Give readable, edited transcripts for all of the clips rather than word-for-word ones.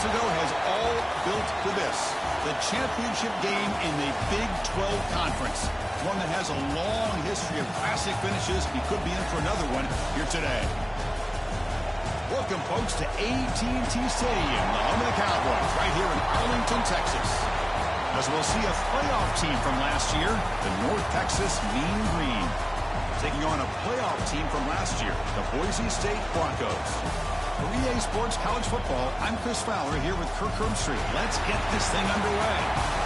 ago has all built to this. The championship game in the Big 12 Conference. One that has a long history of classic finishes. He could be in for another one here today. Welcome, folks, to AT&T Stadium, the home of the Cowboys, right here in Arlington, Texas. As we'll see a playoff team from last year, the North Texas Mean Green, taking on a playoff team from last year, the Boise State Broncos. For EA Sports College Football, I'm Chris Fowler here with Kirk Herbstreit. Let's get this thing underway.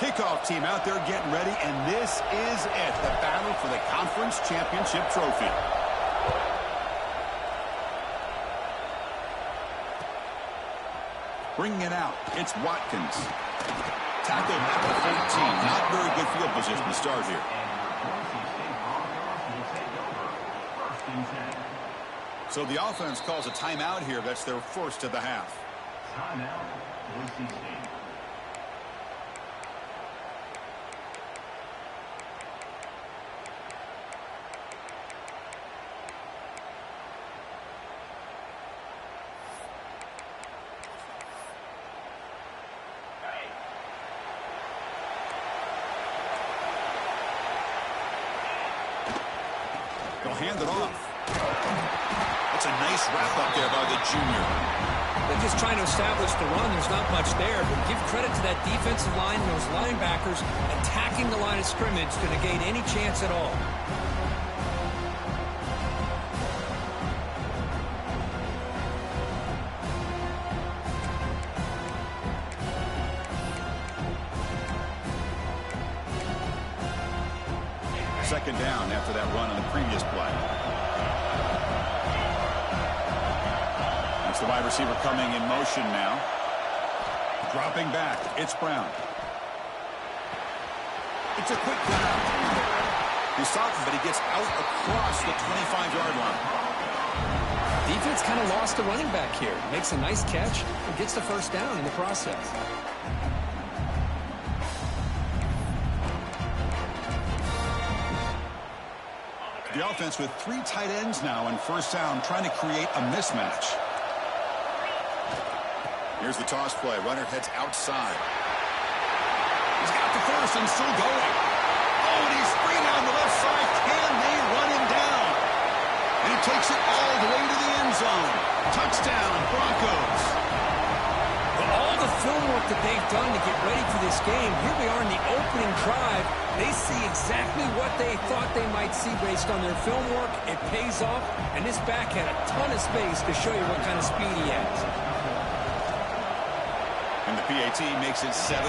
Kickoff team out there getting ready, and this is it, the battle for the conference championship trophy. Bringing it out, it's Watkins. Tackled at the 14. Not very good field position to start here. So the offense calls a timeout here. That's their first of the half. Timeout, Boise State. They'll hand it off. That's a nice wrap up there by the junior. They're just trying to establish the run. There's not much there, but give credit to that defensive line and those linebackers attacking the line of scrimmage to negate any chance at all. Second down after that run on the previous play. That's the wide receiver coming in motion now. Dropping back. It's Brown. It's a quick grab. He stopped him, but he gets out across the 25-yard line. Defense kind of lost the running back here. Makes a nice catch and gets the first down in the process. The offense with 3 tight ends now on first down, trying to create a mismatch. Here's the toss play. Runner heads outside. He's got the first and still going. Oh, and he's free now on the left side. Can they run him down? And he takes it all the way to the end zone. Touchdown, Broncos. All the film work that they've done to get ready for this game, here we are in the opening drive. They see exactly what they thought they might see based on their film work. It pays off, and this back had a ton of space to show you what kind of speed he has. And the PAT makes it 7-0.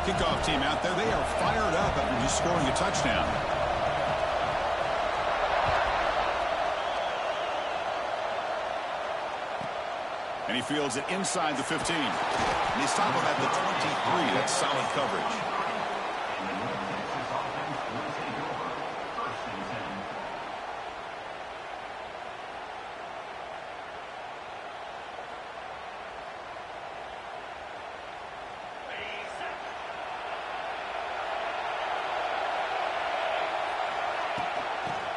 Kickoff team out there, they are fired up after just scoring a touchdown. And he fields it inside the 15. And he stopped him at the 23. That's solid coverage.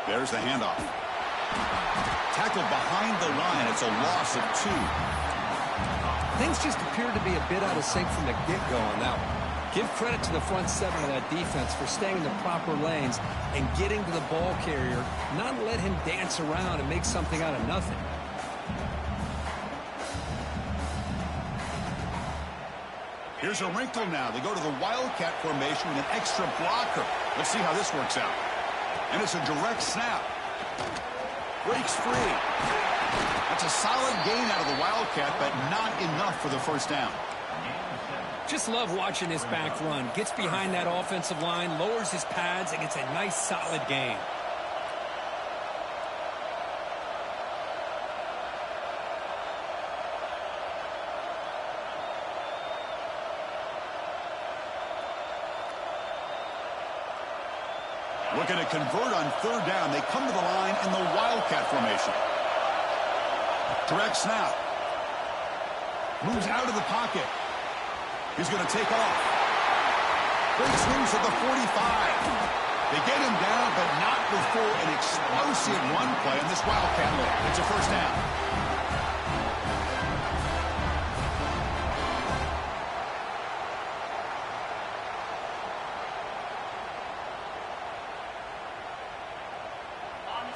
There's the handoff. Tackled behind the line. It's a loss of 2. Things just appear to be a bit out of sync from the get-go on that one. Give credit to the front 7 of that defense for staying in the proper lanes and getting to the ball carrier, not let him dance around and make something out of nothing. Here's a wrinkle now. They go to the Wildcat formation with an extra blocker. Let's see how this works out. And it's a direct snap. Breaks free. That's a solid gain out of the Wildcat, but not enough for the first down. Just love watching this back run. Gets behind that offensive line, lowers his pads, and gets a nice solid gain. Looking to convert on third down. They come to the line in the Wildcat formation. Direct snap. Moves out of the pocket. He's going to take off. Breaks loose at the 45. They get him down, but not before an explosive run play on this Wildcat look. It's a first down.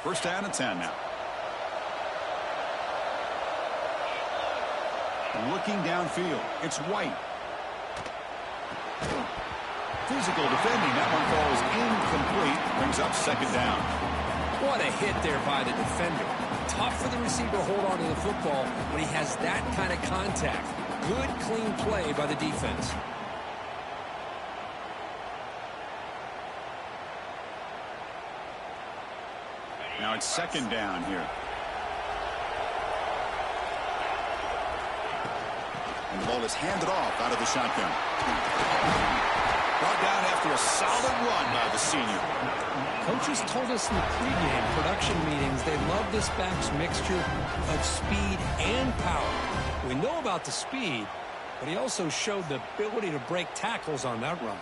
First down and 10 now. Looking downfield. It's White. Physical defending. That one falls incomplete. Brings up second down. What a hit there by the defender. Tough for the receiver to hold on to the football when he has that kind of contact. Good, clean play by the defense. Now it's second down here. And the ball is handed off out of the shotgun. Brought down after a solid run by the senior. Coaches told us in the pregame production meetings they love this back's mixture of speed and power. We know about the speed, but he also showed the ability to break tackles on that run.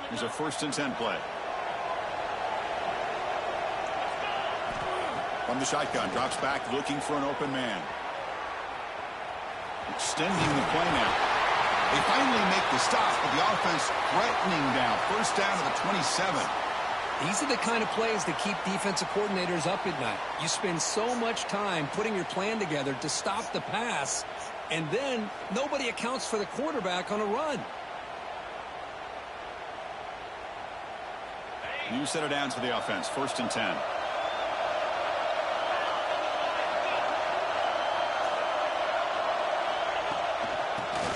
Here's a first and 10 play. From the shotgun, drops back, looking for an open man. Extending the play now. They finally make the stop, but the offense threatening down. First down to the 27. These are the kind of plays that keep defensive coordinators up at night. You spend so much time putting your plan together to stop the pass, and then nobody accounts for the quarterback on a run. New set of downs for the offense. First and 10.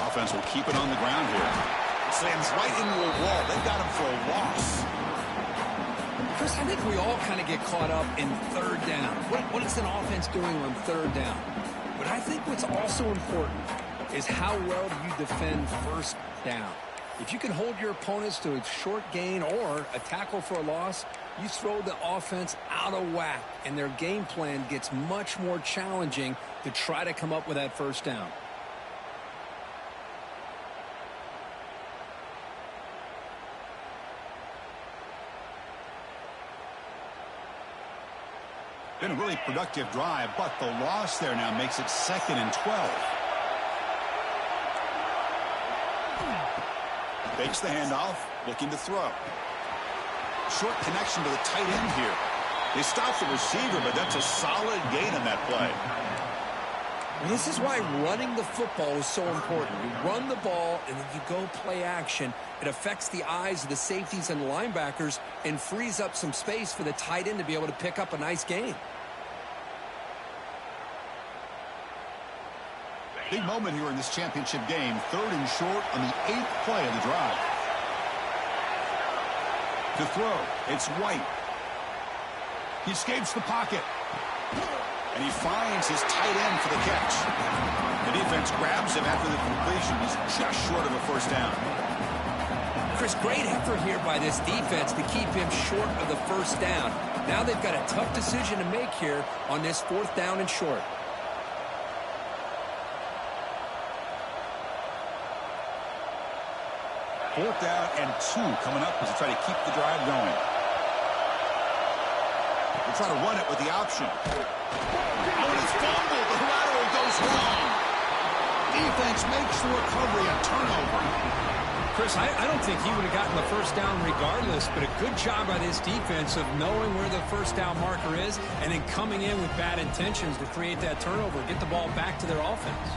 Offense will keep it on the ground here. Slams right into a wall. They've got him for a loss. Chris, I think we all kind of get caught up in third down. What is an offense doing on third down? But I think what's also important is how well do you defend first down. If you can hold your opponents to a short gain or a tackle for a loss, you throw the offense out of whack, and their game plan gets much more challenging to try to come up with that first down. Been a really productive drive, but the loss there now makes it second and 12. Fakes the handoff, looking to throw. Short connection to the tight end here. They stop the receiver, but that's a solid gain on that play. Well, this is why running the football is so important. You run the ball, and then you go play action. It affects the eyes of the safeties and the linebackers and frees up some space for the tight end to be able to pick up a nice gain. Big moment here in this championship game. Third and short on the 8th play of the drive. To throw, it's White. He escapes the pocket. And he finds his tight end for the catch. The defense grabs him after the completion. He's just short of a first down. Chris, great effort here by this defense to keep him short of the first down. Now they've got a tough decision to make here on this fourth down and short. Fourth down and 2 coming up as they try to keep the drive going. They're trying to run it with the option. Oh, and it's fumbled. The lateral goes wrong. Defense makes the recovery, a turnover. Chris, I don't think he would have gotten the first down regardless, but a good job by this defense of knowing where the first down marker is and then coming in with bad intentions to create that turnover, get the ball back to their offense.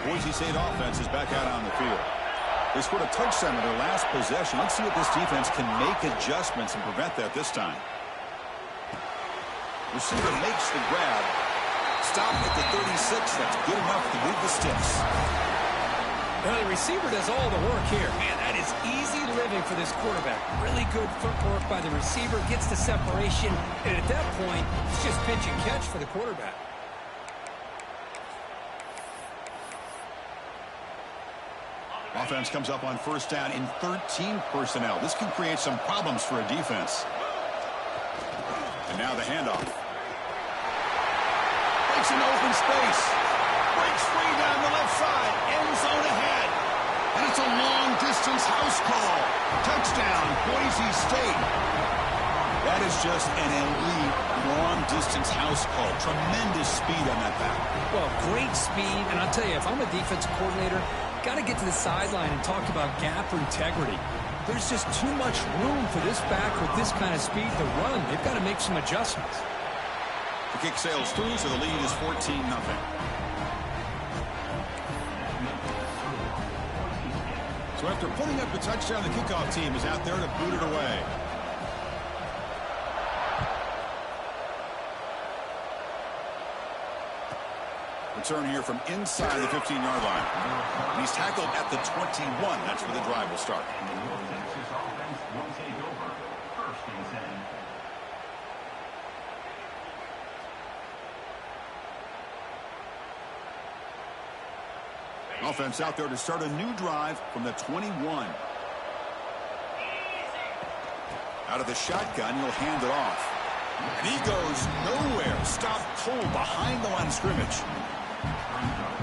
Boise State offense is back out on the field. They scored a touchdown in their last possession. Let's see if this defense can make adjustments and prevent that this time. Receiver makes the grab. Stop at the 36. That's good enough to move the sticks. Well, the receiver does all the work here. Man, that is easy living for this quarterback. Really good footwork by the receiver, gets the separation, and at that point, it's just pitch and catch for the quarterback. Offense comes up on first down in 13 personnel. This can create some problems for a defense. And now the handoff. Breaks into open space. Breaks free down the left side. End zone ahead. And it's a long-distance house call. Touchdown, Boise State. That is just an elite long-distance house call. Tremendous speed on that back. Well, great speed. And I'll tell you, if I'm a defensive coordinator, got to get to the sideline and talk about gap or integrity. There's just too much room for this back with this kind of speed to run. They've got to make some adjustments. The kick sails through, so the lead is 14-0. So after putting up the touchdown, the kickoff team is out there to boot it away. Return here from inside the 15-yard line. And he's tackled at the 21. That's where the drive will start. Offense out there to start a new drive from the 21. Out of the shotgun, he'll hand it off. And he goes nowhere. Stopped cold behind the line of scrimmage.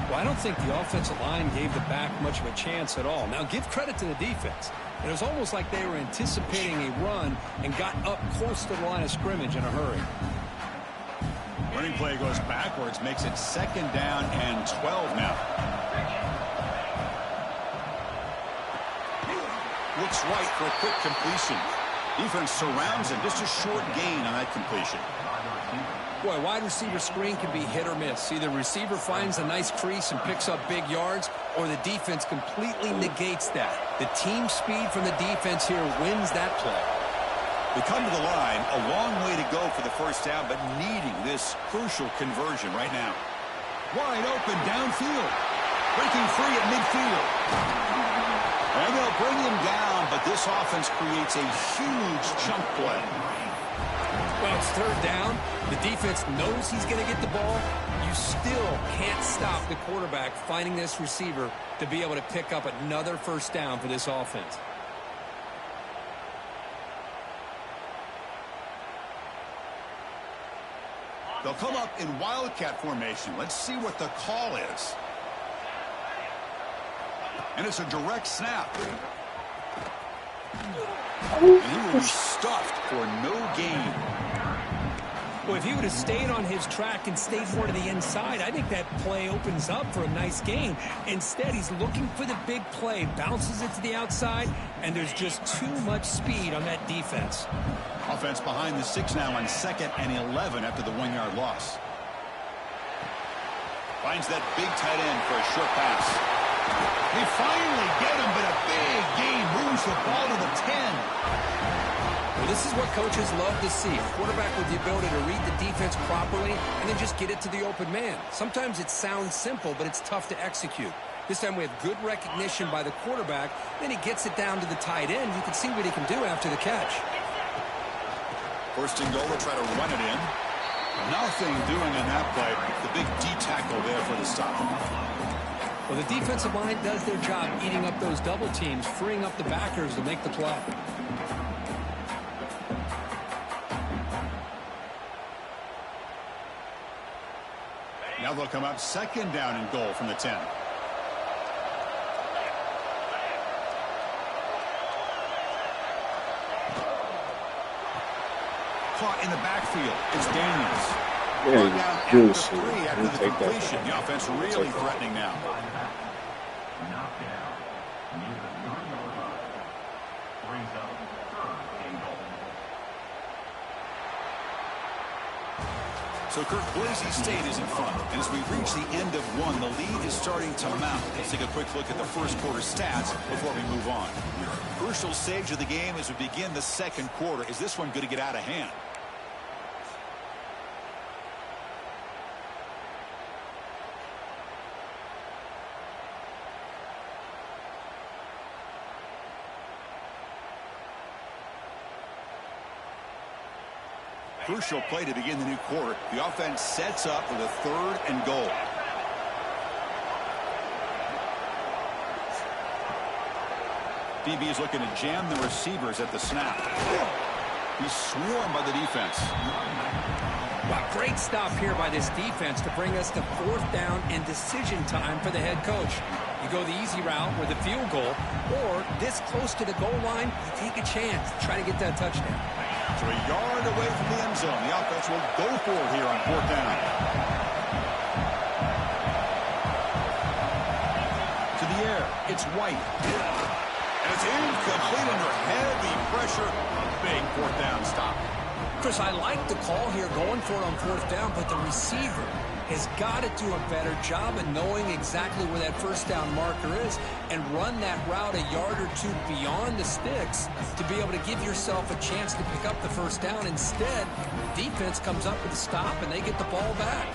Well, I don't think the offensive line gave the back much of a chance at all. Now, give credit to the defense. It was almost like they were anticipating a run and got up close to the line of scrimmage in a hurry. Running play goes backwards, makes it second down and 12 now. Looks right for a quick completion. Defense surrounds him. Just a short gain on that completion. Boy, wide receiver screen can be hit or miss. Either receiver finds a nice crease and picks up big yards, or the defense completely negates that. The team speed from the defense here wins that play. They come to the line, a long way to go for the first down, but needing this crucial conversion right now. Wide open downfield. Breaking free at midfield. And they'll bring him down, but this offense creates a huge chunk play. Well, it's third down. The defense knows he's going to get the ball. You still can't stop the quarterback finding this receiver to be able to pick up another first down for this offense. They'll come up in wildcat formation. Let's see what the call is. And it's a direct snap. And he will be stuffed for no gain. Well, if he would have stayed on his track and stayed more to the inside, I think that play opens up for a nice gain. Instead, he's looking for the big play, bounces it to the outside, and there's just too much speed on that defense. Offense behind the 6 now on 2nd and 11 after the 1-yard loss. Finds that big tight end for a short pass. They finally get him, but a big gain moves the ball to the 10. Well, this is what coaches love to see. A quarterback with the ability to read the defense properly and then just get it to the open man. Sometimes it sounds simple, but it's tough to execute. This time we have good recognition by the quarterback. Then he gets it down to the tight end. You can see what he can do after the catch. First and goal, we'll try to run it in. Nothing doing on that play. The big D tackle there for the stop. Well, the defensive line does their job eating up those double teams, freeing up the backers to make the play. Now they'll come up 2nd down and goal from the 10. Caught in the backfield. It's Daniels. Brought down after 3 after the completion. The offense really threatening now. So, Kirk, Boise State is in front. And as we reach the end of one, the lead is starting to mount. Let's take a quick look at the first quarter stats before we move on. Crucial stage of the game as we begin the second quarter. Is this one going to get out of hand? crucial play to begin the new quarter. The offense sets up with a 3rd and goal. DB is looking to jam the receivers at the snap. He's swarmed by the defense. Wow, great stop here by this defense to bring us to 4th down and decision time for the head coach. You go the easy route with a field goal, or this close to the goal line, you take a chance to try to get that touchdown. So a yard away from the end zone. The offense will go for it here on 4th down. To the air, it's White. And it's incomplete under heavy pressure. A big 4th down stop. Chris, I like the call here going for it on 4th down, but the receiver has got to do a better job of knowing exactly where that 1st down marker is and run that route a yard or 2 beyond the sticks to be able to give yourself a chance to pick up the 1st down. Instead, defense comes up with a stop and they get the ball back.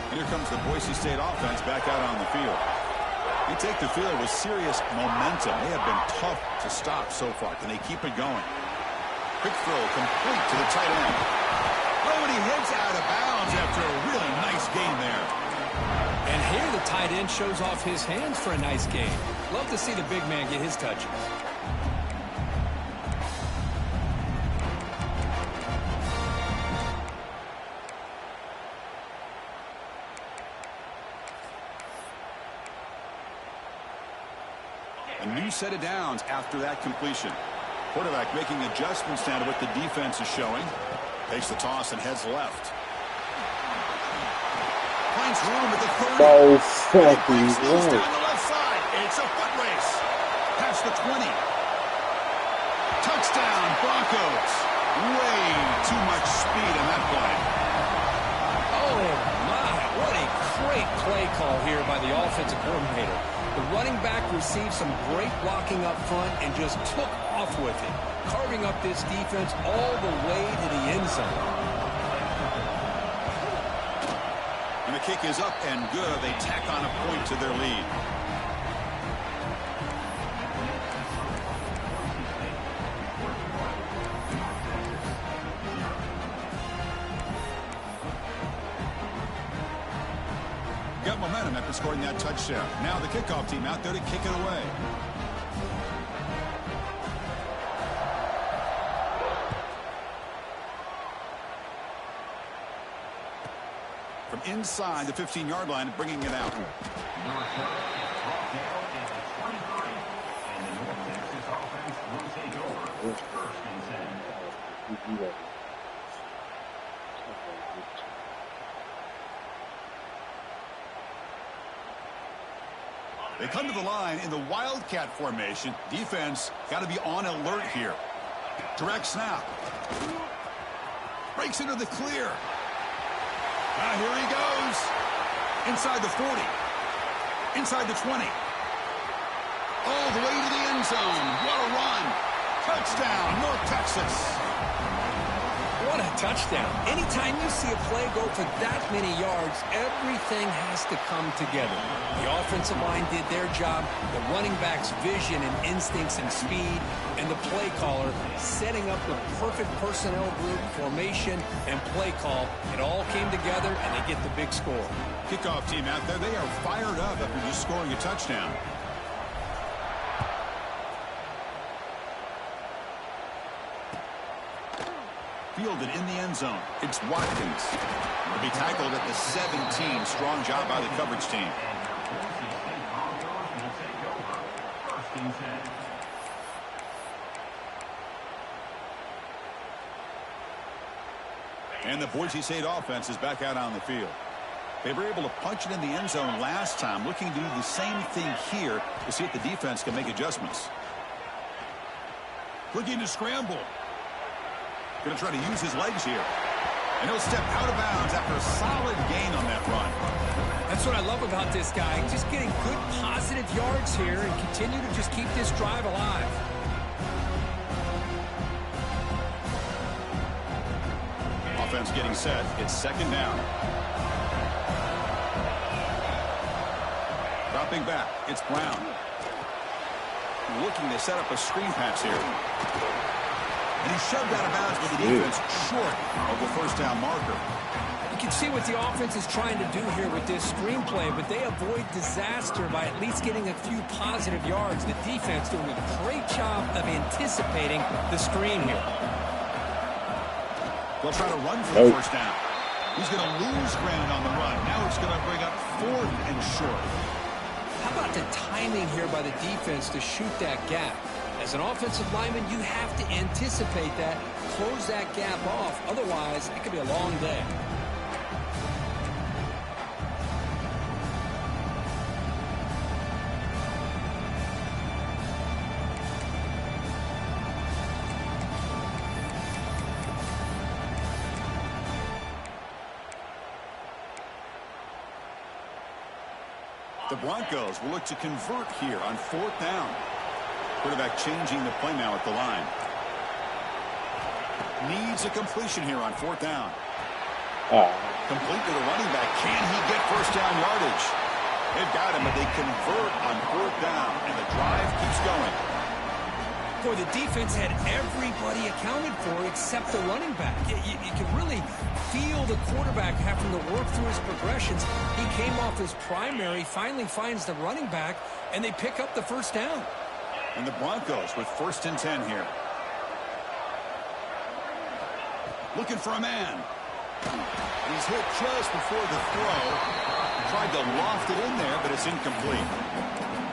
And here comes the Boise State offense back out on the field. They take the field with serious momentum. They have been tough to stop so far. Can they keep it going? Quick throw complete to the tight end. Oh, and he heads out of bounds after a really nice gain there. And here the tight end shows off his hands for a nice gain. Love to see the big man get his touches. A new set of downs after that completion. Quarterback making adjustments now to what the defense is showing. Takes the toss and heads left. Finds room at the 30. No And he fucking breaks loose way. down the left side. It's a foot race. Past the 20. Touchdown, Broncos. Way too much speed in that play. Oh, my. What a great play call here by the offensive coordinator. The running back received some great blocking up front and just took off with it, carving up this defense all the way to the end zone. And the kick is up and good. They tack on a point to their lead. Got momentum after scoring that touchdown. Now the kickoff team out there to kick it away. From inside the 15-yard line, bringing it out. They come to the line in the Wildcat formation. Defense got to be on alert here. Direct snap. Breaks into the clear. Now here he goes. Inside the 40. Inside the 20. All the way to the end zone. What a run. Touchdown, North Texas. What a touchdown. Anytime you see a play go for that many yards, everything has to come together. The offensive line did their job, the running back's vision and instincts and speed, and the play caller setting up the perfect personnel group, formation, and play call. It all came together, and they get the big score. Kickoff team out there, they are fired up after just scoring a touchdown. Fielded in the end zone. It's Watkins. To be tackled at the 17. Strong job by the coverage team. And the Boise State offense is back out on the field. They were able to punch it in the end zone last time, looking to do the same thing here to see if the defense can make adjustments. Looking to scramble. Going to try to use his legs here. And he'll step out of bounds after a solid gain on that run. That's what I love about this guy. Just getting good positive yards here and continue to just keep this drive alive. Offense getting set. It's second down. Dropping back. It's Brown. Looking to set up a screen pass here. And he's shoved out of bounds with the defense short of the first down marker. You can see what the offense is trying to do here with this screenplay, but they avoid disaster by at least getting a few positive yards. The defense doing a great job of anticipating the screen here. They'll try to run for the first down. He's going to lose ground on the run. Now it's going to bring up 4th and short. How about the timing here by the defense to shoot that gap? As an offensive lineman, you have to anticipate that, close that gap off. Otherwise, it could be a long day. The Broncos will look to convert here on 4th down. Quarterback changing the play now at the line. Needs a completion here on 4th down. Complete to the running back. Can he get first down yardage? They've got him, but they convert on 4th down, and the drive keeps going. Boy, the defense had everybody accounted for except the running back. You can really feel the quarterback having to work through his progressions. He came off his primary, finally finds the running back, and they pick up the first down. And the Broncos with 1st and 10 here. Looking for a man. He's hit just before the throw. Tried to loft it in there, but it's incomplete.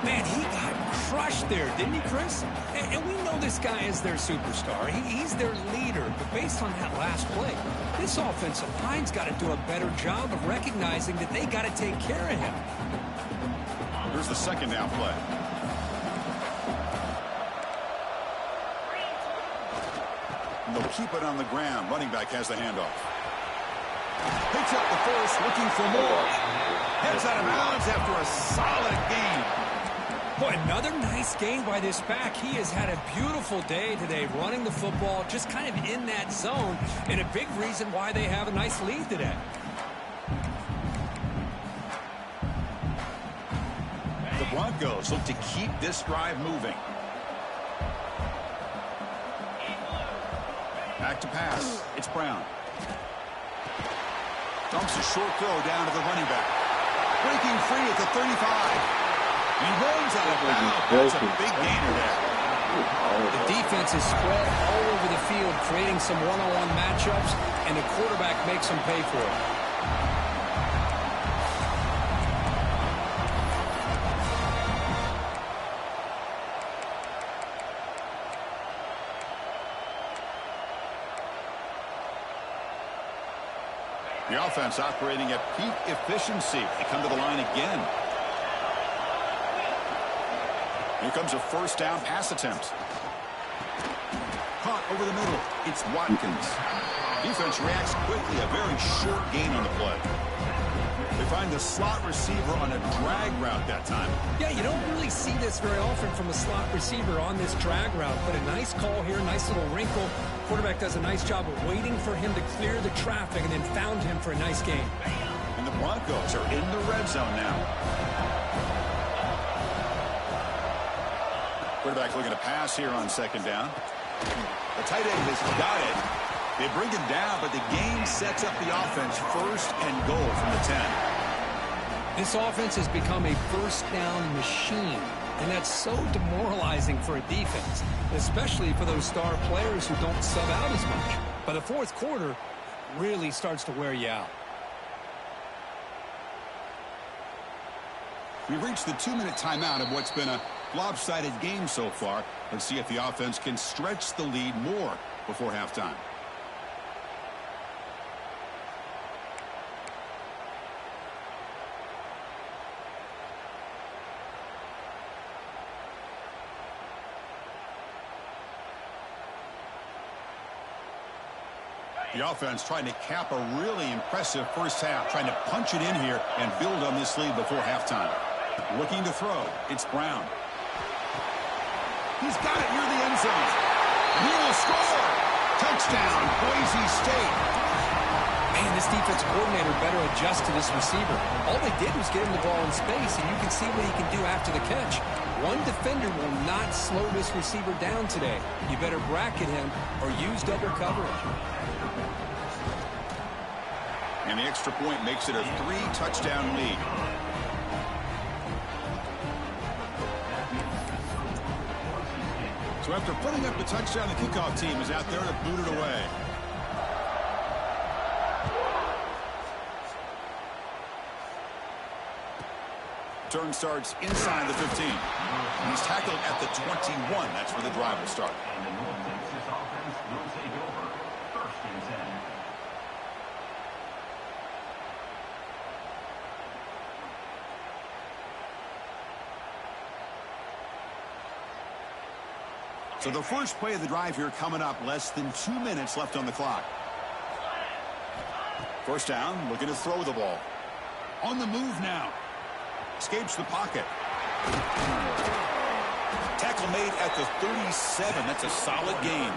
Man, he got crushed there, didn't he, Chris? And we know this guy is their superstar. He's their leader. But based on that last play, this offensive line's got to do a better job of recognizing that they got to take care of him. Here's the 2nd down play. And they'll keep it on the ground. Running back has the handoff. Picks up the first, looking for more. Heads out of bounds after a solid game. Boy, another nice gain by this back. He has had a beautiful day today running the football, just kind of in that zone, and a big reason why they have a nice lead today. The Broncos look to keep this drive moving. Back to pass. It's Brown. Dumps a short throw down to the running back. Breaking free at the 35. He runs out of bounds. That's a big gainer there. The defense is spread all over the field, creating some one-on-one matchups, and the quarterback makes them pay for it. The offense operating at peak efficiency. They come to the line again. Here comes a first down pass attempt. Caught over the middle. It's Watkins. Defense reacts quickly. A very short gain on the play. They find the slot receiver on a drag route that time. Yeah, you don't really see this very often from a slot receiver on this drag route, but a nice call here, nice little wrinkle. Quarterback does a nice job of waiting for him to clear the traffic and then found him for a nice gain. And the Broncos are in the red zone now. Quarterback looking to pass here on 2nd down. The tight end has got it. They bring him down, but the game sets up the offense 1st and goal from the 10. This offense has become a first down machine, and that's so demoralizing for a defense, especially for those star players who don't sub out as much. By the 4th quarter, it really starts to wear you out. We've reached the 2-minute timeout of what's been a lopsided game so far. Let's see if the offense can stretch the lead more before halftime. The offense trying to cap a really impressive first half, trying to punch it in here and build on this lead before halftime. Looking to throw. It's Brown. He's got it near the end zone. He will score. Touchdown, Boise State. Man, this defense coordinator better adjust to this receiver. All they did was get him the ball in space, and you can see what he can do after the catch. One defender will not slow this receiver down today. You better bracket him or use double coverage. And the extra point makes it a 3-touchdown lead. So after putting up the touchdown, the kickoff team is out there to boot it away. Turn starts inside the 15. He's tackled at the 21. That's where the drive will start. And the North Texas offense will take over. 1st and 10. So the first play of the drive here coming up, less than 2 minutes left on the clock. First down, looking to throw the ball. On the move now. Escapes the pocket. Tackle made at the 37. That's a solid gain.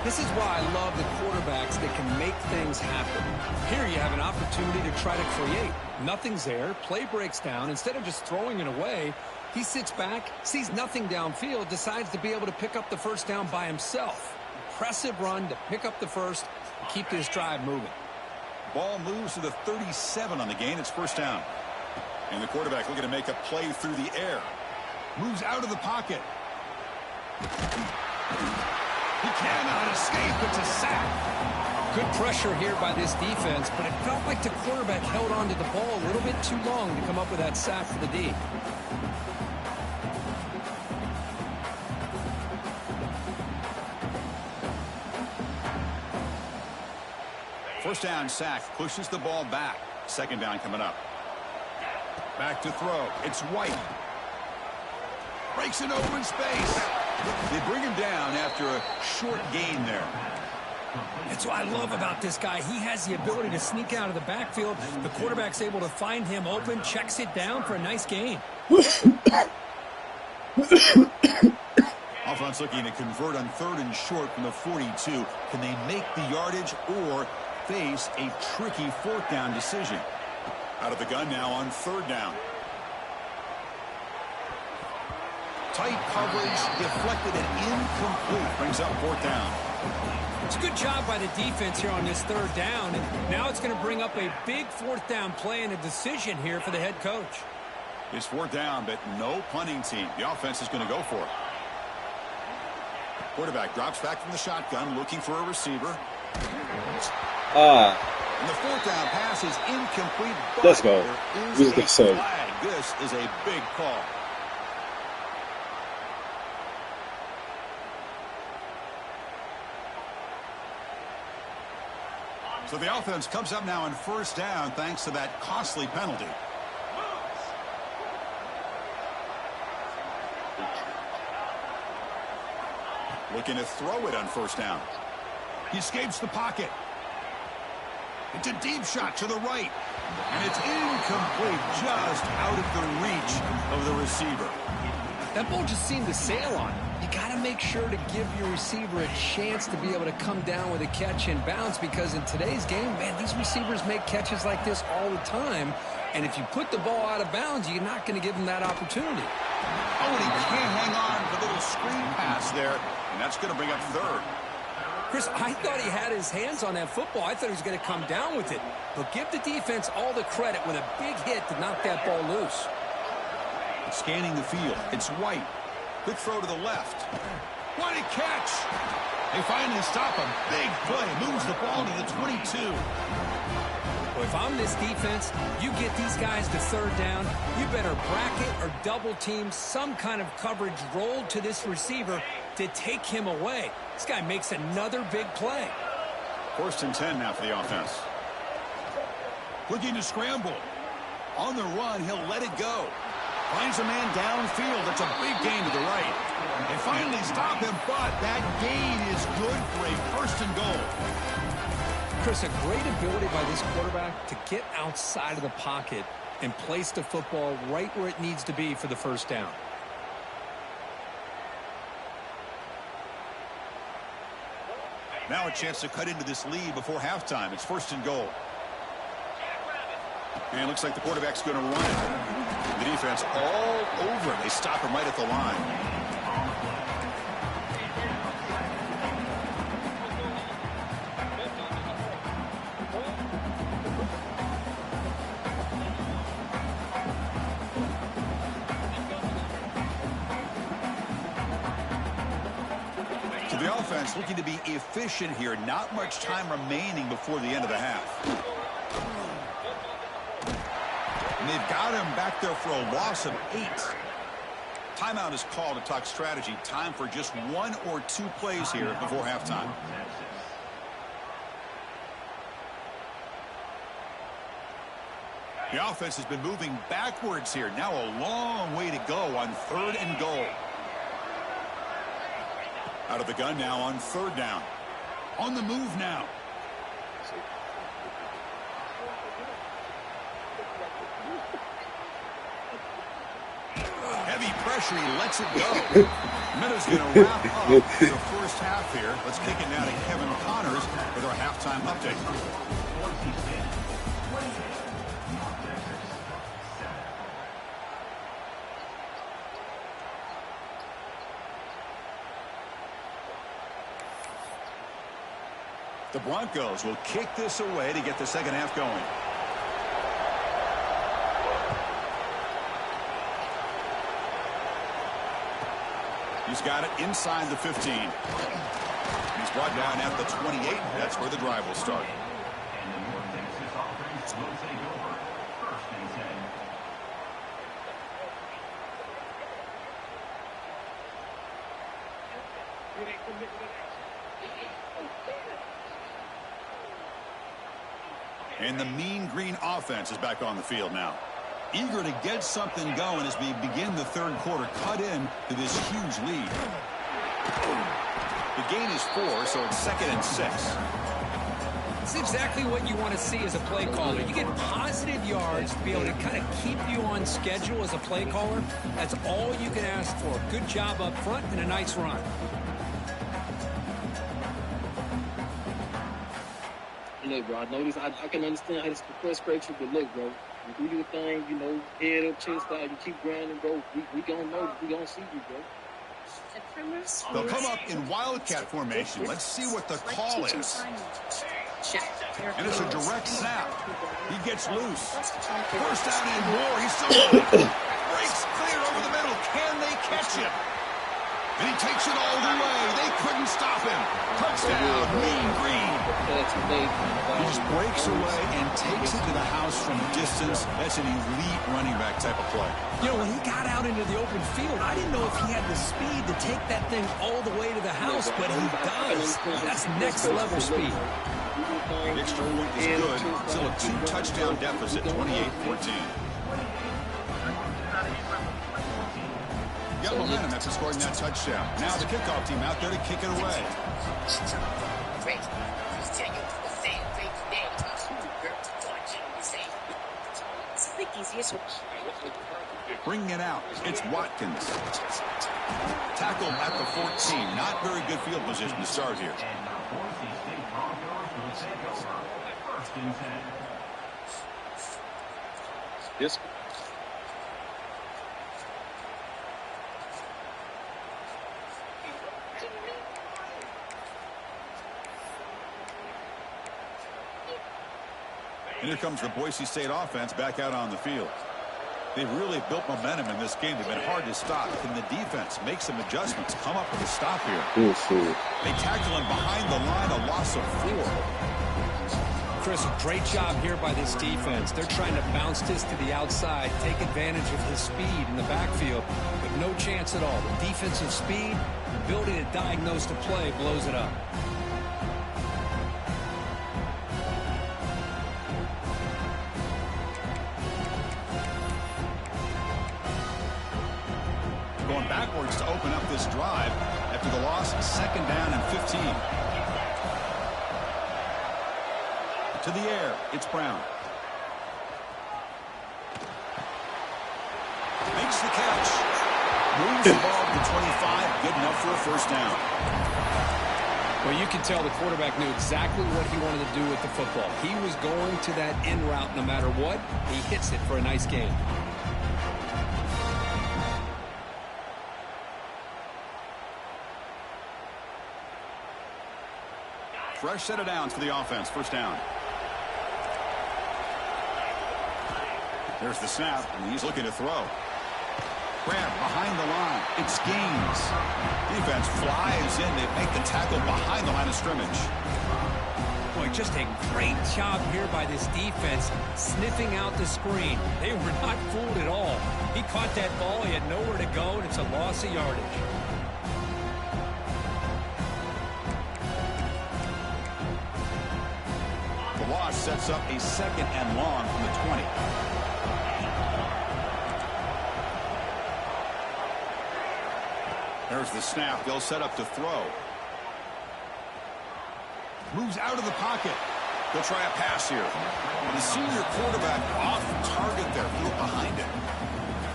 This is why I love the quarterbacks that can make things happen. Here you have an opportunity to try to create. Nothing's there. Play breaks down. Instead of just throwing it away, he sits back, sees nothing downfield, decides to be able to pick up the first down by himself. Impressive run to pick up the first, keep this drive moving. Ball moves to the 37 on the gain. It's first down. And the quarterback looking to make a play through the air. Moves out of the pocket. He cannot escape. It's a sack. Good pressure here by this defense, but it felt like the quarterback held on to the ball a little bit too long to come up with that sack for the D. First down sack, pushes the ball back. Second down coming up. Back to throw. It's White. Breaks an open space. They bring him down after a short gain there. That's what I love about this guy. He has the ability to sneak out of the backfield. The quarterback's able to find him open, checks it down for a nice gain. Offense looking to convert on 3rd and short from the 42. Can they make the yardage or face a tricky 4th down decision? Out of the gun now on 3rd down. Tight coverage, deflected and incomplete. Brings up 4th down. It's a good job by the defense here on this 3rd down. And now it's going to bring up a big 4th down play and a decision here for the head coach. It's 4th down, but no punting team. The offense is going to go for it. Quarterback drops back from the shotgun, looking for a receiver. And the 4th down pass is incomplete. Let's go. There is a flag. This is a big call. So the offense comes up now on 1st down thanks to that costly penalty. Looking to throw it on 1st down. He escapes the pocket. It's a deep shot to the right. And it's incomplete, just out of the reach of the receiver. That ball just seemed to sail on him. You got to make sure to give your receiver a chance to be able to come down with a catch and bounce, because in today's game, man, these receivers make catches like this all the time. And if you put the ball out of bounds, you're not going to give them that opportunity. Oh, and he can't hang on for the little screen pass there. And that's going to bring up 3rd. Chris, I thought he had his hands on that football. I thought he was going to come down with it. But give the defense all the credit with a big hit to knock that ball loose. Scanning the field. It's White. Quick throw to the left. What a catch! They finally stop him. Big play. Moves the ball to the 22. Well, if I'm this defense, you get these guys to 3rd down, you better bracket or double team some kind of coverage rolled to this receiver to take him away. This guy makes another big play. 1st and 10 now for the offense. Looking to scramble. On the run, he'll let it go. Finds a man downfield. That's a big gain to the right. They finally stop him, but that gain is good for a 1st and goal. Chris, a great ability by this quarterback to get outside of the pocket and place the football right where it needs to be for the 1st down. Now a chance to cut into this lead before halftime. It's 1st and goal. And it looks like the quarterback's going to run it. The defense all over. They stop him right at the line. The offense looking to be efficient here. Not much time remaining before the end of the half. And they've got him back there for a loss of 8. Timeout is called to talk strategy. Time for just 1 or 2 plays here before halftime. The offense has been moving backwards here. Now a long way to go on 3rd and goal. Out of the gun now on 3rd down. On the move now. Heavy pressure. He lets it go. Minutes going to wrap up the first half here. Let's kick it now to Kevin Connors with our halftime update. The Broncos will kick this away to get the second half going. He's got it inside the 15. He's brought down at the 28. That's where the drive will start. And the North Texas offense will take over. 1st and 10. And the mean green offense is back on the field now. Eager to get something going as we begin the 3rd quarter. Cut in to this huge lead. The gain is 4, so it's 2nd and 6. It's exactly what you want to see as a play caller. You get positive yards to be able to kind of keep you on schedule as a play caller. That's all you can ask for. Good job up front and a nice run. Look, bro, I know this. I can understand how this can frustrate you, but look, bro, you do your thing, you know, head up, chest out, you keep grinding, bro. We gonna know, we gonna see you, bro. They'll come up in wildcat formation. Let's see what the call is. And it's a direct snap. He gets loose. 1st down and more. He's still breaks clear over the middle. Can they catch him? And he takes it all the way. They couldn't stop him. Touchdown, Mean Green. He just breaks away and takes it to the house from distance. That's an elite running back type of play. You know, when he got out into the open field, I didn't know if he had the speed to take that thing all the way to the house, but he does. That's next level speed. The extra point is good. Still a 2-touchdown deficit, 28-14. Got momentum after scoring that touchdown. Now the kickoff team out there to kick it away. Bringing it out, it's Watkins. Tackled at the 14. Not very good field position to start here. And the Boise State Broncos will take over. 1st and 10. Yes. And here comes the Boise State offense back out on the field. They've really built momentum in this game. They've been hard to stop. Can the defense make some adjustments, come up with a stop here? They tackle him behind the line, a loss of 4. Chris, great job here by this defense. They're trying to bounce this to the outside, take advantage of his speed in the backfield, but no chance at all. The defensive speed, the ability to diagnose the play blows it up. Going backwards to open up this drive after the loss, 2nd down and 15. To the air, it's Brown. Makes the catch. Moves the ball to 25, good enough for a 1st down. Well, you can tell the quarterback knew exactly what he wanted to do with the football. He was going to that in route no matter what. He hits it for a nice gain. Fresh set of downs for the offense. First down. There's the snap, and he's looking to throw. Grab behind the line. It's gains. Defense flies in. They make the tackle behind the line of scrimmage. Boy, just a great job here by this defense, sniffing out the screen. They were not fooled at all. He caught that ball. He had nowhere to go, and it's a loss of yardage. The loss sets up a 2nd and long from the 20. There's the snap. They'll set up to throw. Moves out of the pocket. They'll try a pass here. And the senior quarterback off target there. Threw it behind him.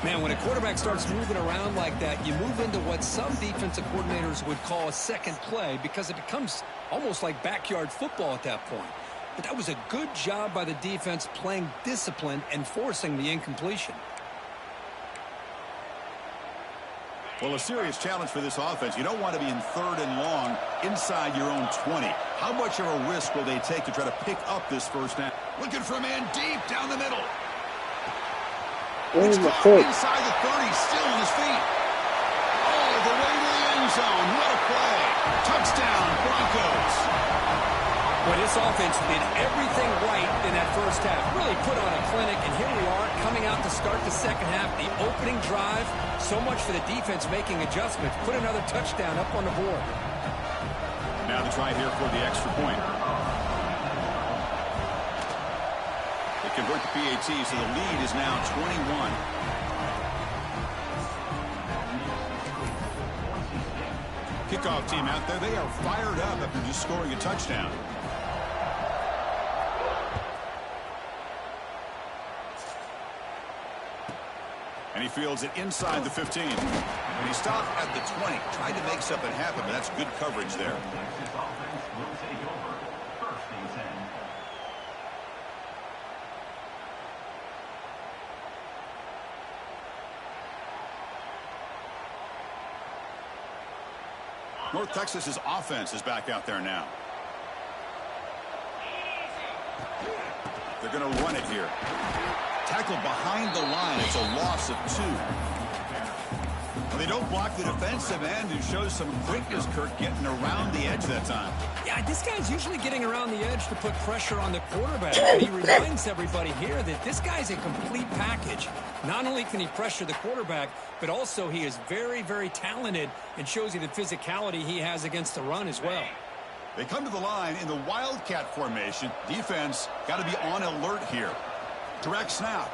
Man, when a quarterback starts moving around like that, you move into what some defensive coordinators would call a second play because it becomes almost like backyard football at that point. But that was a good job by the defense playing discipline and forcing the incompletion. Well, a serious challenge for this offense. You don't want to be in 3rd and long inside your own 20. How much of a risk will they take to try to pick up this first down? Looking for a man deep down the middle. It's caught inside the 30, still on his feet. All the way to the end zone. What a play. Touchdown, Broncos. Well, this offense did everything right in that first half. Really put on a clinic, and here we are coming out to start the second half. The opening drive, so much for the defense making adjustments. Put another touchdown up on the board. Now to try here for the extra point. They convert the PAT, so the lead is now 21. Kickoff team out there, they are fired up after just scoring a touchdown. And he fields it inside the 15. And he stopped at the 20. Tried to make something happen, but that's good coverage there. Texas offense will take over. 1st and 10. North Texas's offense is back out there now. They're going to run it here. Tackled behind the line. It's a loss of 2. Well, they don't block the defensive end, who shows some quickness, Kirk, getting around the edge that time. Yeah, this guy's usually getting around the edge to put pressure on the quarterback. But he reminds everybody here that this guy's a complete package. Not only can he pressure the quarterback, but also he is very, very talented and shows you the physicality he has against the run as well. They come to the line in the Wildcat formation. Defense got to be on alert here. Direct snap.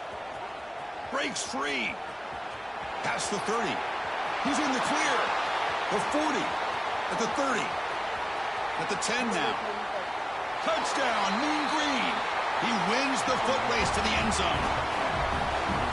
Breaks free. Past the 30. He's in the clear. The 40. At the 30. At the 10 now. Touchdown, Moon Green. He wins the foot race to the end zone.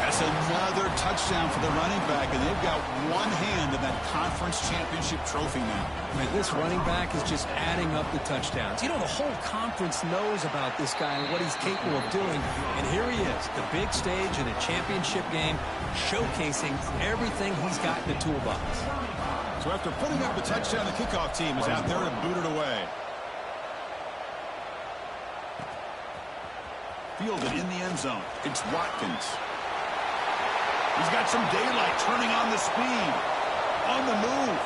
That's another touchdown for the running back, and they've got one hand in that conference championship trophy now. Man, this running back is just adding up the touchdowns. You know, the whole conference knows about this guy and what he's capable of doing. And here he is, the big stage in a championship game, showcasing everything he's got in the toolbox. So after putting up a touchdown, the kickoff team is out there to boot it away. Fielded in the end zone. It's Watkins. He's got some daylight, turning on the speed. On the move.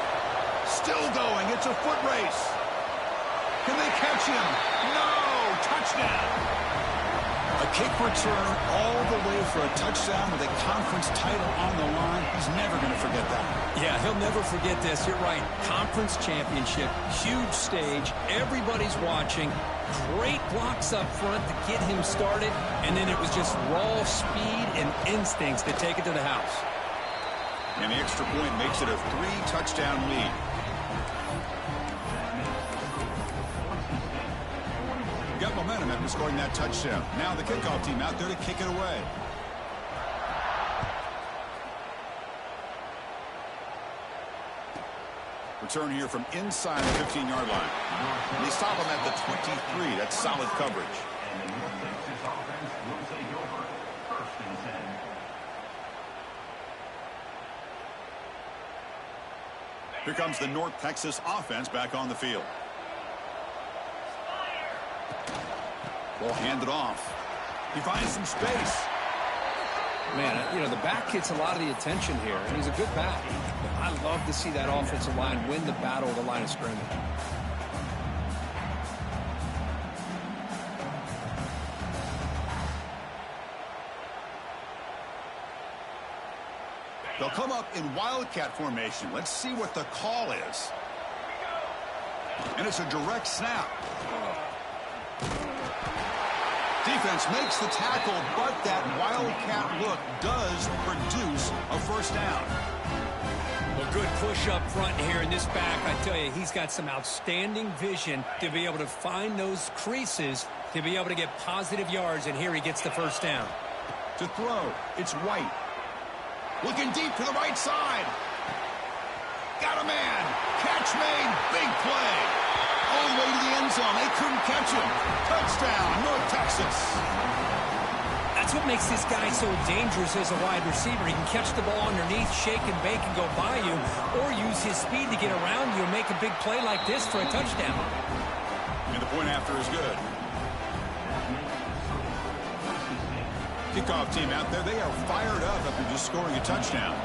Still going. It's a foot race. Can they catch him? No! Touchdown! A kick return all the way for a touchdown with a conference title on the line. He's never going to forget that. Yeah, he'll never forget this. You're right. Conference championship, huge stage. Everybody's watching. Great blocks up front to get him started. And then it was just raw speed and instincts to take it to the house. And the extra point makes it a 3-touchdown lead. Got momentum after scoring that touchdown. Now the kickoff team out there to kick it away. Return here from inside the 15-yard line. They stop him at the 23. That's solid coverage. And the North Texas offense will take over. 1st and 10. Here comes the North Texas offense back on the field. Ball handed off. He finds some space. Man, you know, the back gets a lot of the attention here, and he's a good back. But I love to see that offensive line win the battle of the line of scrimmage. They'll come up in wildcat formation. Let's see what the call is. And it's a direct snap. Defense makes the tackle, but that wildcat look does produce a first down. A good push up front here in this back. I tell you, he's got some outstanding vision to be able to find those creases, to be able to get positive yards, and here he gets the first down. To throw, it's White. Looking deep to the right side. Got a man. Catch made. Big play. All the way to the end zone. They couldn't catch him. Touchdown, North Texas. That's what makes this guy so dangerous as a wide receiver. He can catch the ball underneath, shake and bake and go by you, or use his speed to get around you and make a big play like this for a touchdown. And the point after is good. Kickoff team out there, they are fired up after just scoring a touchdown.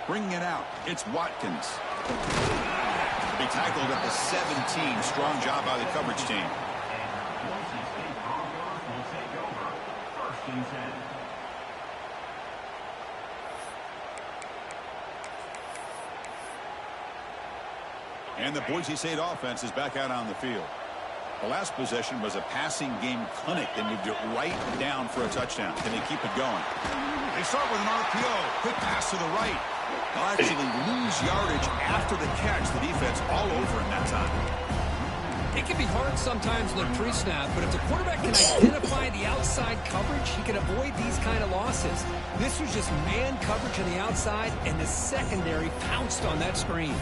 Bringing it out, it's Watkins. He tackled at the 17. Strong job by the coverage team. Boise State Broncos will take over. 1st and 10. And the Boise State offense is back out on the field. The last possession was a passing game clinic. They moved it right down for a touchdown. Can they keep it going? They start with an RPO. Quick pass to the right. They'll actually lose yardage after the catch. The defense all over in that time. It can be hard sometimes in the pre-snap, but if the quarterback can identify the outside coverage, he can avoid these kind of loses. This was just man coverage on the outside, and the secondary pounced on that screen.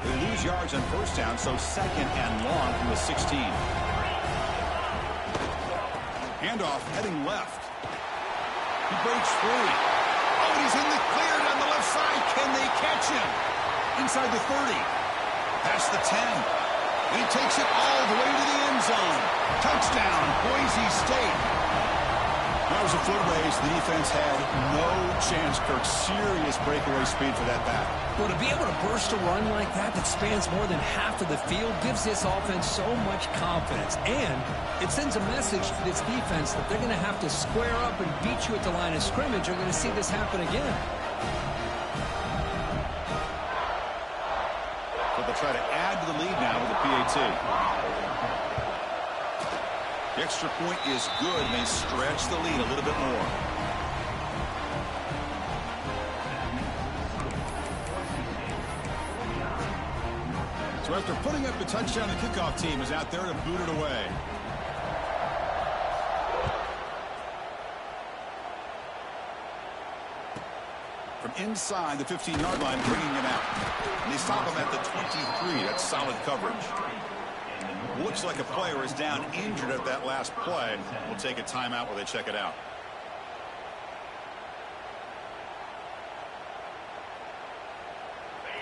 They lose yards on first down, so 2nd and long from the 16. Handoff heading left. He breaks free. Oh, he's in the clear down the left side. Can they catch him? Inside the 30. Past the 10. He takes it all the way to the end zone. Touchdown, Boise State. That was a foot race. The defense had no chance. Kirk, serious breakaway speed for that back. Well, to be able to burst a run like that spans more than half of the field gives this offense so much confidence. And it sends a message to this defense that they're going to have to square up and beat you at the line of scrimmage. You're going to see this happen again. So they'll try to add to the lead now with the PAT. The extra point is good, and they stretch the lead a little bit more. So after putting up the touchdown, the kickoff team is out there to boot it away. From inside the 15-yard line, bringing it out. And they stop him at the 23. That's solid coverage. Looks like a player is down injured at that last play. We'll take a timeout while they check it out.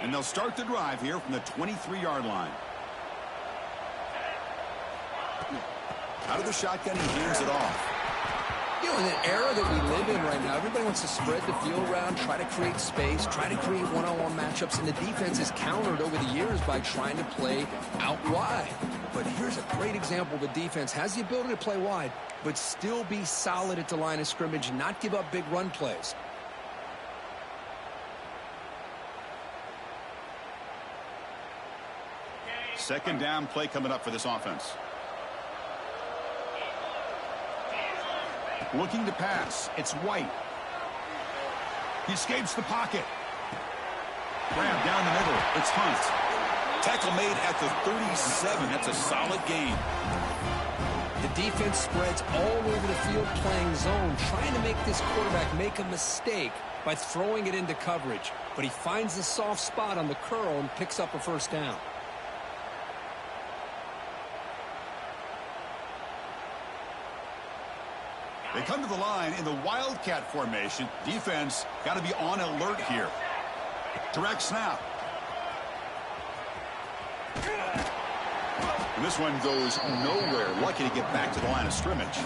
And they'll start the drive here from the 23-yard line. Out of the shotgun, he hands it off. You know, in the era that we live in right now, everybody wants to spread the field around, try to create space, try to create one-on-one matchups, and the defense is countered over the years by trying to play out wide. But here's a great example. The defense has the ability to play wide, but still be solid at the line of scrimmage, not give up big run plays. Second down play coming up for this offense. Looking to pass. It's White. He escapes the pocket. Grab down the middle. It's Hunt. Tackle made at the 37. That's a solid gain. The defense spreads all over the field playing zone, trying to make this quarterback make a mistake by throwing it into coverage. But he finds the soft spot on the curl and picks up a first down. They come to the line in the Wildcat formation. Defense got to be on alert here. Direct snap. And this one goes nowhere. Lucky to get back to the line of scrimmage.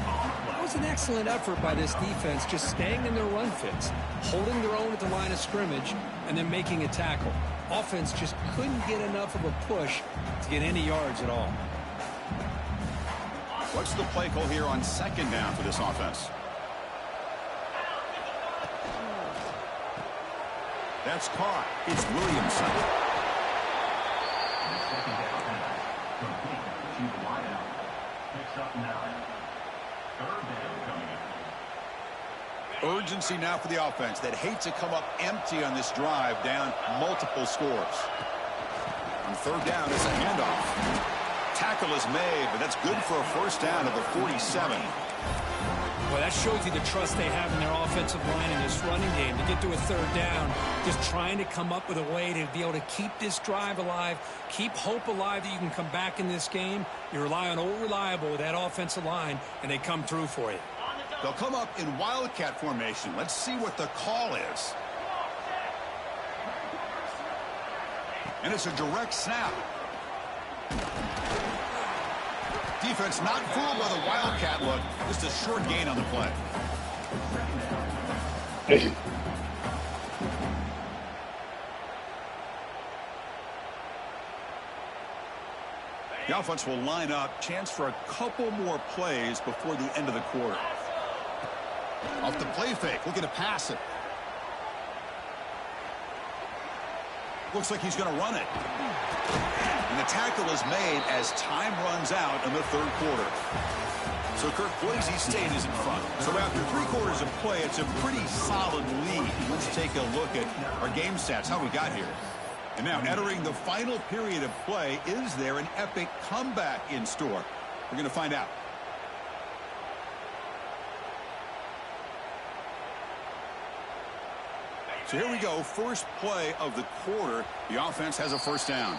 That was an excellent effort by this defense, just staying in their run fits, holding their own at the line of scrimmage, and then making a tackle. Offense just couldn't get enough of a push to get any yards at all. What's the play call here on second down for this offense? That's caught. It's Williamson. Second down pass. Complete to the wideout. Picks up 9. Third down coming up. Urgency now for the offense that hate to come up empty on this drive, down multiple scores. On third down, it's a handoff. Tackle is made, but that's good for a first down at the 47. Well, that shows you the trust they have in their offensive line in this running game to get to a third down, just trying to come up with a way to be able to keep this drive alive, keep hope alive that you can come back in this game. You rely on old reliable with that offensive line, and they come through for you. They'll come up in Wildcat formation. Let's see what the call is. And it's a direct snap. Defense not fooled by the Wildcat look. Just a short gain on the play. The offense will line up. Chance for a couple more plays before the end of the quarter. Off the play fake. Looking to pass it. Looks like he's going to run it. And the tackle is made as time runs out in the third quarter. So Kirk, Boise State is in front. So after 3 quarters of play, it's a pretty solid lead. Let's take a look at our game stats, how we got here. And now entering the final period of play, is there an epic comeback in store? We're going to find out. So here we go, first play of the quarter. The offense has a first down.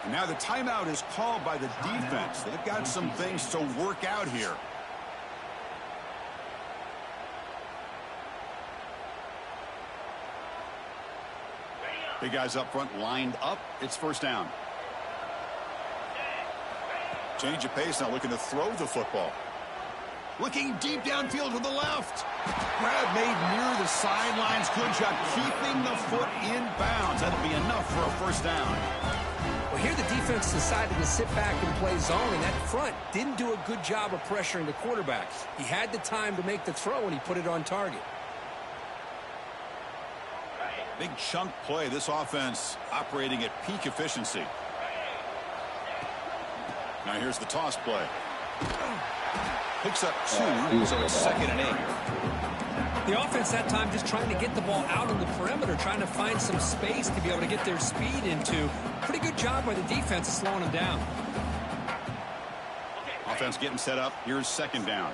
And now the timeout is called by the defense. They've got some things to work out here. Big guys up front lined up. It's first down. Change of pace now, looking to throw the football. Looking deep downfield to the left. Grab made near the sidelines. Good job keeping the foot in bounds. That'll be enough for a first down. Well, here the defense decided to sit back and play zone, and that front didn't do a good job of pressuring the quarterback. He had the time to make the throw, and he put it on target. Big chunk play. This offense operating at peak efficiency. Now here's the toss play. Picks up 2, so it's 2nd and 8. The offense that time just trying to get the ball out on the perimeter, trying to find some space to be able to get their speed into. Pretty good job by the defense of slowing them down. Offense getting set up. Here's 2nd down.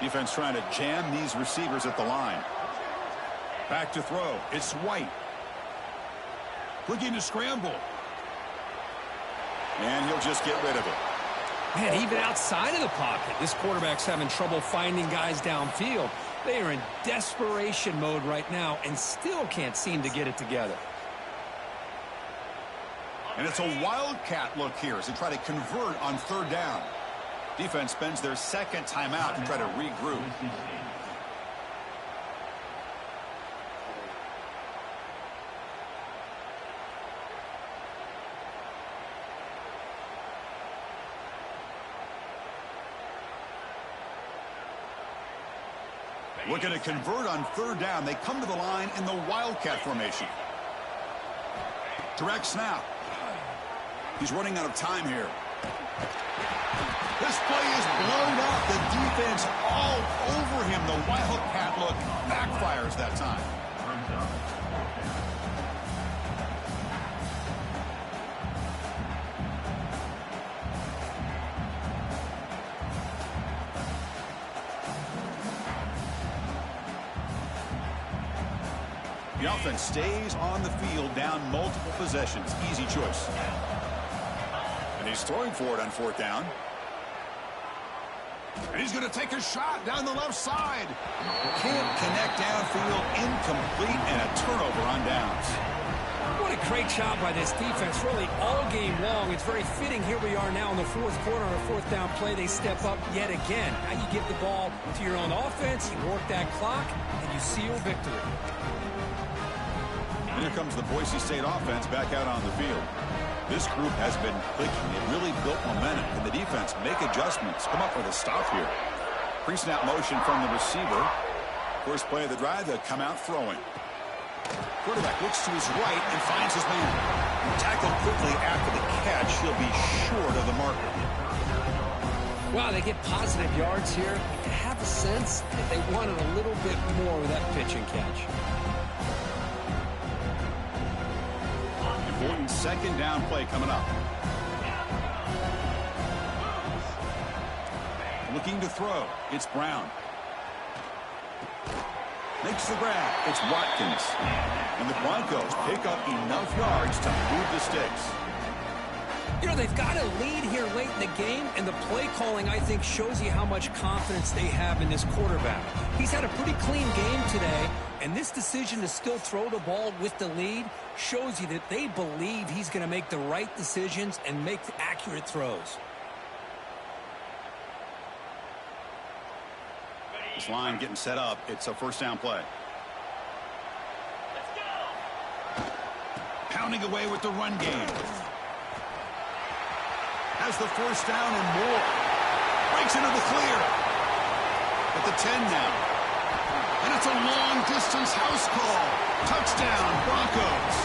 Defense trying to jam these receivers at the line. Back to throw. It's White. Looking to scramble. And he'll just get rid of it. Man, even outside of the pocket, this quarterback's having trouble finding guys downfield. They are in desperation mode right now and still can't seem to get it together. And it's a Wildcat look here as they try to convert on 3rd down. Defense spends their 2nd timeout to try to regroup. Looking to convert on 3rd down. They come to the line in the Wildcat formation. Direct snap. He's running out of time here. This play is blown up. The defense all over him. The Wildcat look backfires that time. The offense stays on the field down multiple possessions. Easy choice. And he's throwing for it on 4th down. And he's going to take a shot down the left side. Can't connect downfield, incomplete, and a turnover on downs. What a great job by this defense, really all game long. It's very fitting. Here we are now in the 4th quarter on a 4th down play. They step up yet again. Now you give the ball to your own offense, you work that clock, and you seal victory. And here comes the Boise State offense back out on the field. This group has been clicking. It really built momentum. Can the defense make adjustments? Come up with a stop here. Pre-snap motion from the receiver. First play of the drive, they'll come out throwing. Quarterback looks to his right and finds his man. Tackled quickly after the catch. He'll be short of the marker. Wow, they get positive yards here. I have a sense that they wanted a little bit more with that pitch and catch. Important 2nd down play coming up. Looking to throw. It's Brown. Makes the grab. It's Watkins. And the Broncos pick up enough yards to move the sticks. You know, they've got a lead here late in the game, and the play calling, I think, shows you how much confidence they have in this quarterback. He's had a pretty clean game today, and this decision to still throw the ball with the lead shows you that they believe he's going to make the right decisions and make the accurate throws. This line getting set up. It's a 1st down play. Pounding away with the run game. Has the 1st down and more. Breaks into the clear. At the 10 now. And it's a long-distance house call. Touchdown, Broncos.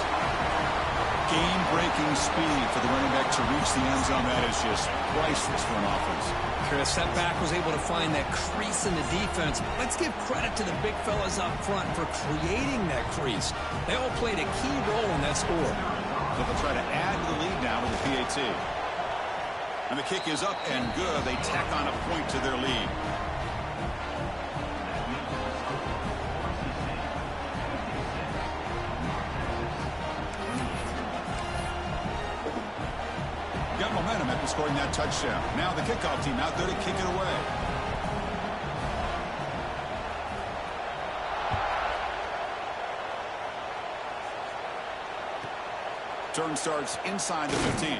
Game-breaking speed for the running back to reach the end zone. That is just priceless for an offense. Chris, that back was able to find that crease in the defense. Let's give credit to the big fellas up front for creating that crease. They all played a key role in that score. So they'll try to add to the lead now with the PAT. And the kick is up and good. They tack on a point to their lead. Got momentum after scoring that touchdown. Now the kickoff team out there to kick it away. Turn starts inside the 15.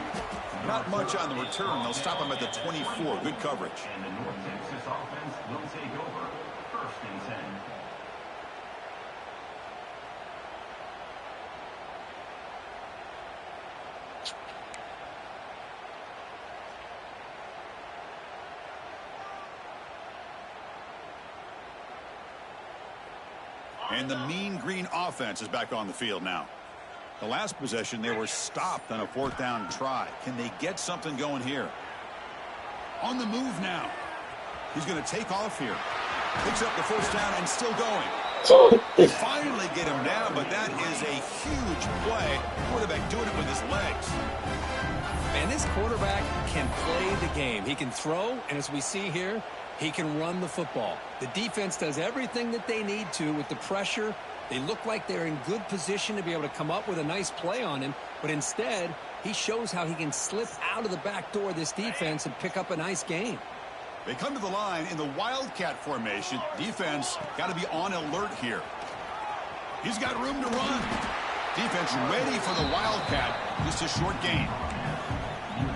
Not much on the return. They'll stop him at the 24. Good coverage. And the North Texas offense will take over 1st and 10. And the mean green offense is back on the field now. The last possession, they were stopped on a 4th down try. Can they get something going here? On the move now. He's going to take off here. Picks up the 1st down and still going. They finally get him down, but that is a huge play. Quarterback doing it with his legs. Man, this quarterback can play the game. He can throw, and as we see here, he can run the football. The defense does everything that they need to with the pressure. They look like they're in good position to be able to come up with a nice play on him, but instead, he shows how he can slip out of the back door of this defense and pick up a nice gain. They come to the line in the Wildcat formation. Defense got to be on alert here. He's got room to run. Defense ready for the Wildcat. Just a short gain.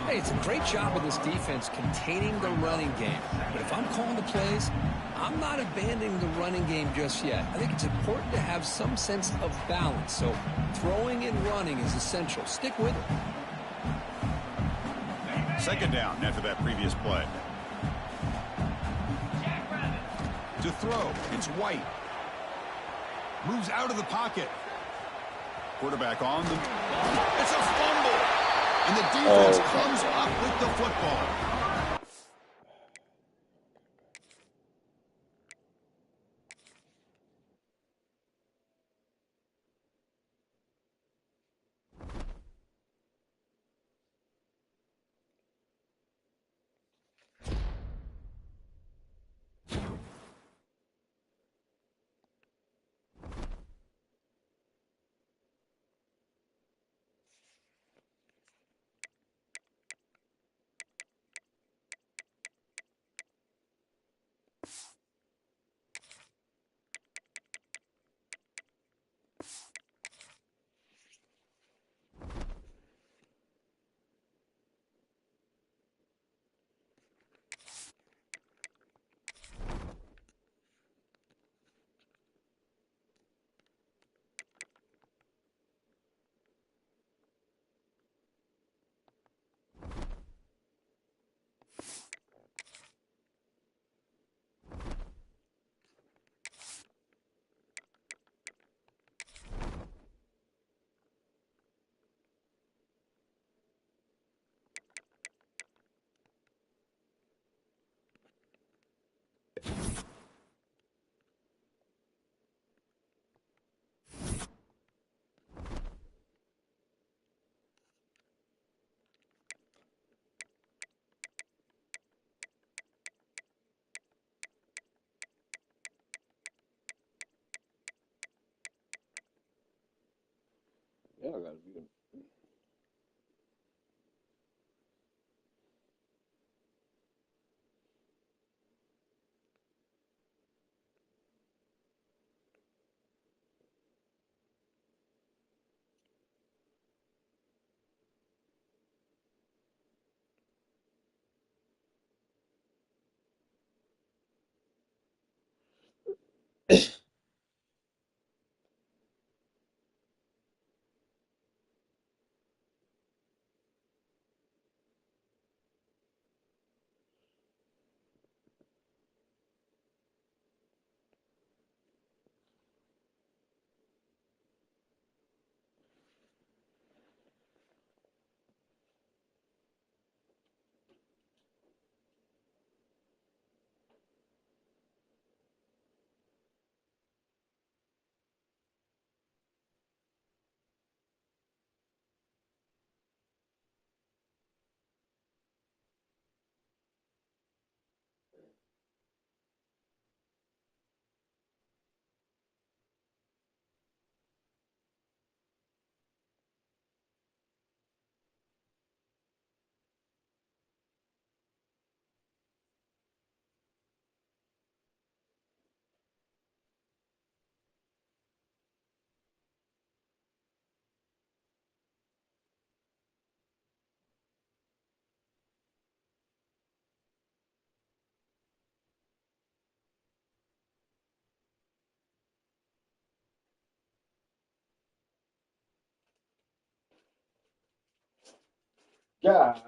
Hey, it's a great job of this defense containing the running game. But if I'm calling the plays, I'm not abandoning the running game just yet. I think it's important to have some sense of balance. So throwing and running is essential. Stick with it. 2nd down after that previous play. To throw, it's White. Moves out of the pocket. Quarterback on the... It's a fumble! And the defense comes up with the football. Yeah.